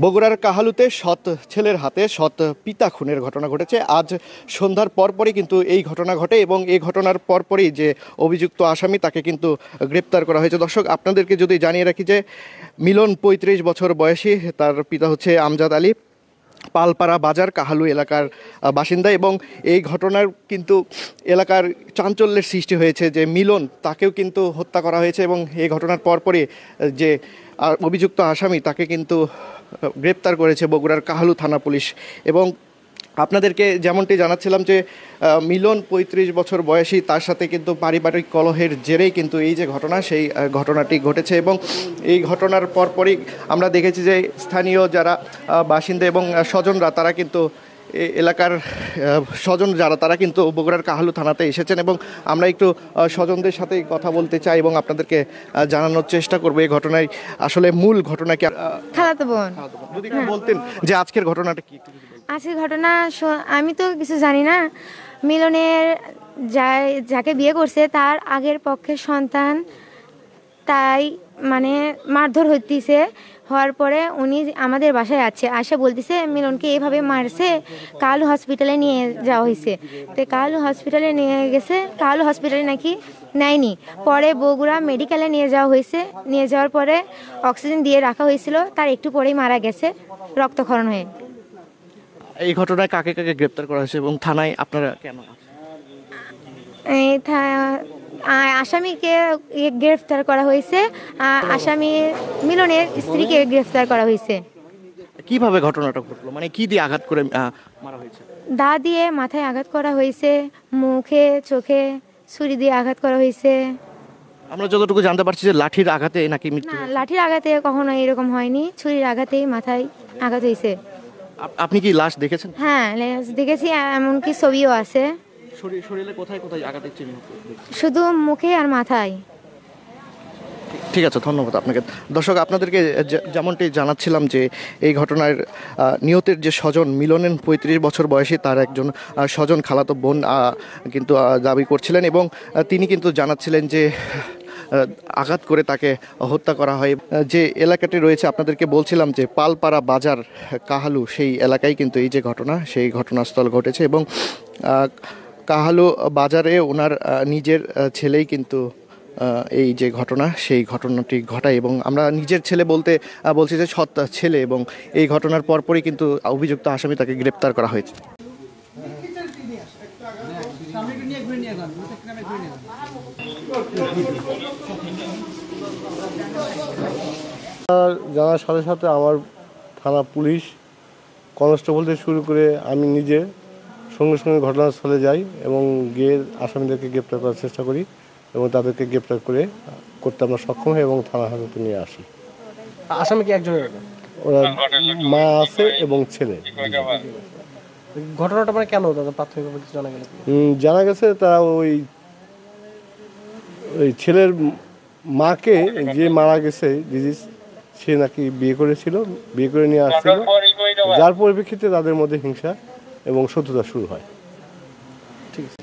বগুড়ার কাহালুতে সৎ ছেলের হাতে সৎ পিতা খুনের ঘটনা ঘটেছে। আজ সন্ধ্যার পরপরই কিন্তু এই ঘটনা ঘটে এবং এই ঘটনার পরপরই যে অভিযুক্ত আসামি তাকে কিন্তু গ্রেপ্তার করা হয়েছে। দর্শক, আপনাদেরকে যদি জানিয়ে রাখি যে মিলন ৩৫ বছর বয়সী, তার পিতা হচ্ছে আমজাদ আলী, পালপাড়া বাজার কাহালু এলাকার বাসিন্দা এবং এই ঘটনার কিন্তু এলাকার চাঞ্চল্যের সৃষ্টি হয়েছে যে মিলন তাকেও কিন্তু হত্যা করা হয়েছে এবং এই ঘটনার পরপরই যে অভিযুক্ত আসামি তাকে কিন্তু গ্রেপ্তার করেছে বগুড়ার কাহালু থানা পুলিশ। এবং আপনাদেরকে যেমনটি জানাচ্ছিলাম যে মিলন ৩৫ বছর বয়সী, তার সাথে কিন্তু পারিবারিক কলহের জেরেই কিন্তু এই যে ঘটনা, সেই ঘটনাটি ঘটেছে এবং এই ঘটনার পরপরই আমরা দেখেছি যে স্থানীয় যারা বাসিন্দা এবং স্বজনরা তারা কিন্তু এলাকার স্বজন যারা তারা কিন্তু বগুড়ার কাহালু থানাতে এসেছেন এবং আমরা একটু স্বজনদের সাথে কথা বলতে চাই এবং আপনাদেরকে জানানোর চেষ্টা করবো এই ঘটনায় আসলে মূল ঘটনা কি। খালাতো বোন, যদি বলতেন যে আজকের ঘটনাটা কি? আজকের ঘটনা আমি তো কিছু জানি না। মিলনের যাকে বিয়ে করছে তার আগের পক্ষের সন্তান, তাই মানে মারধর হইতেছে। হওয়ার পরে উনি আমাদের বাসায় আসে বলতেছে মিলনকে এইভাবে মারছে, কালু হসপিটালে নিয়ে যাওয়া হয়েছে। তো কালু হসপিটালে নিয়ে গেছে, কালু হসপিটালে নাকি নেয়নি, পরে বগুড়া মেডিকেলে নিয়ে যাওয়া হয়েছে। নিয়ে যাওয়ার পরে অক্সিজেন দিয়ে রাখা হয়েছিল, তার একটু পরেই মারা গেছে রক্তক্ষরণ হয়ে। এই ঘটনায় কাকে কাকে গ্রেপ্তার করা হয়েছে এবং থানায় আপনারা কেন? আসামিকে গ্রেফতার করা হয়েছে, আসামি মিলনের স্ত্রীকে গ্রেফতার করা হয়েছে। কিভাবে ঘটনাটা ঘটলো, মানে কি দিয়ে আঘাত করে মারা হয়েছে? দা দিয়ে মাথায় আঘাত করা হয়েছে, মুখে চোখে ছুরি দিয়ে আঘাত করা হয়েছে। আমরা যতটুকু জানতে পারছি যে লাঠির আঘাতে নাকি মৃত্যু? না, লাঠির আঘাতে কখনো এরকম হয়নি, ছুরির আঘাতেই মাথায় আঘাত হয়েছে। আপনি কি লাশ দেখেছেন? হ্যাঁ, দেখেছি, এমনকি ছবিও আছে। শরীরে কোথায় কোথায় আঘাত? শুধু মুখে আর মাথায়। ঠিক আছে, ধন্যবাদ আপনাকে। দর্শক, আপনাদেরকে যেমনটি জানাচ্ছিলাম যে এই ঘটনার নিহতের যে স্বজন মিলনের ৩৫ বছর বয়সী, তার একজন স্বজন খালাতো বোন কিন্তু দাবি করছিলেন এবং তিনি কিন্তু জানাচ্ছিলেন যে আঘাত করে তাকে হত্যা করা হয়। যে এলাকাটি রয়েছে আপনাদেরকে বলছিলাম যে পালপাড়া বাজার কাহালু, সেই এলাকায় কিন্তু এই যে ঘটনা, সেই ঘটনাস্থল ঘটেছে এবং কাহালু বাজারে ওনার নিজের ছেলেই কিন্তু এই যে ঘটনা, সেই ঘটনাটি ঘটায় এবং আমরা নিজের ছেলে বলছি যে সৎ ছেলে এবং এই ঘটনার পরপরই কিন্তু অভিযুক্ত আসামি তাকে গ্রেপ্তার করা হয়েছে। জানার সাথে সাথে আমার থানা পুলিশ কনস্টেবল থেকে শুরু করে আমি নিজে সঙ্গে সঙ্গে ঘটনাস্থলে যাই এবং গিয়ে আসামিদেরকে গ্রেপ্তার করার চেষ্টা করি এবং তাদেরকে গ্রেপ্তার করতে আমরা সক্ষম হই এবং থানা হাজতে নিয়ে আসি। আসামি কি একজন? ওরা মা আছে এবং ছেলে। ঘটনাটা মানে কেন দাদা প্রাথমিকভাবে জানা গেল? জানা গেছে তারা ওই ছেলের মাকে, যে মারা গেছে ডিজিজ, সে নাকি বিয়ে করেছিল, বিয়ে করে নিয়ে আসছিল, যার পরিপ্রেক্ষিতে তাদের মধ্যে হিংসা এবং শত্রুতা শুরু হয়। ঠিক আছে।